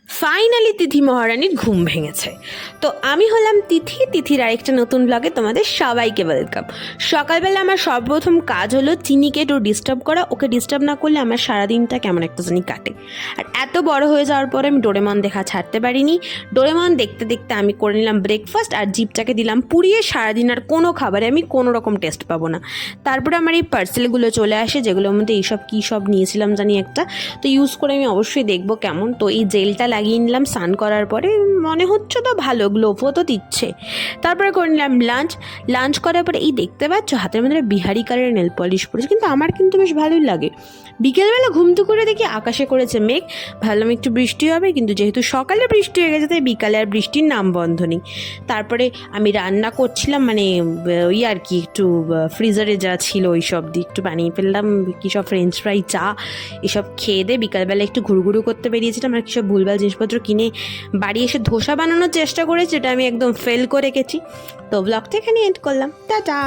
Finally তিথি মহারানীর ঘুম ভেঙেছে। তো আমি হলাম তিথি, তিথির আরেকটা নতুন ব্লগে তোমাদের সবাইকে ওয়েলকাম। সকালবেলা আমার সর্বপ্রথম কাজ হলো চিনিকে একটু ডিস্টার্ব করা। ওকে ডিস্টার্ব না করলে আমার সারাদিনটা কেমন একটা জানি কাটে। আর এত বড় হয়ে যাওয়ার পরে আমি ডোরেমন দেখা ছাড়তে পারিনি। ডোরেমন দেখতে দেখতে আমি করে নিলাম ব্রেকফাস্ট, আর জিপটাকে দিলাম পুড়িয়ে। সারাদিন আর কোনো খাবারে আমি কোনো রকম টেস্ট পাবো না। তারপরে আমার এই পার্সেলগুলো চলে আসে, যেগুলোর মধ্যে এইসব কী সব নিয়েছিলাম জানি একটা, তো ইউজ করে আমি অবশ্যই দেখবো কেমন। তো এই জেলটা লাগিয়ে নিলাম স্নান করার পরে, মনে হচ্ছে তো ভালো, গ্লোভও তো দিচ্ছে। তারপরে করে নিলাম লাঞ্চ করার পরে এই দেখতে পাচ্ছ হাতের মধ্যে বিহারি কালারের নেল পলিশ পরেছে, কিন্তু আমার কিন্তু বেশ ভালোই লাগে। বিকেলবেলা ঘুমতে করে দেখি আকাশে করেছে মেঘ, ভাবলাম একটু বৃষ্টি হবে, কিন্তু যেহেতু সকালে বৃষ্টি হয়ে গেছে তাই বিকালে আর বৃষ্টির নাম বন্ধ নেই। তারপরে আমি রান্না করছিলাম, মানে ওই আর কি একটু ফ্রিজারে যা ছিল ওই সব দিয়ে একটু বানিয়ে ফেললাম, কী সব ফ্রেঞ্চ ফ্রাই, চা এসব খেয়ে দিয়ে বিকালবেলা একটু ঘুরঘুরু করতে বেরিয়েছিলাম। আর কী সব ভুলভাল জিনিসপত্র কিনে বাড়ি এসে ধোসা বানানোর চেষ্টা করেছি, যেটা আমি একদম ফেল করে গেছি। তো ব্লগটা এখানে এন্ড করলাম, টাটা।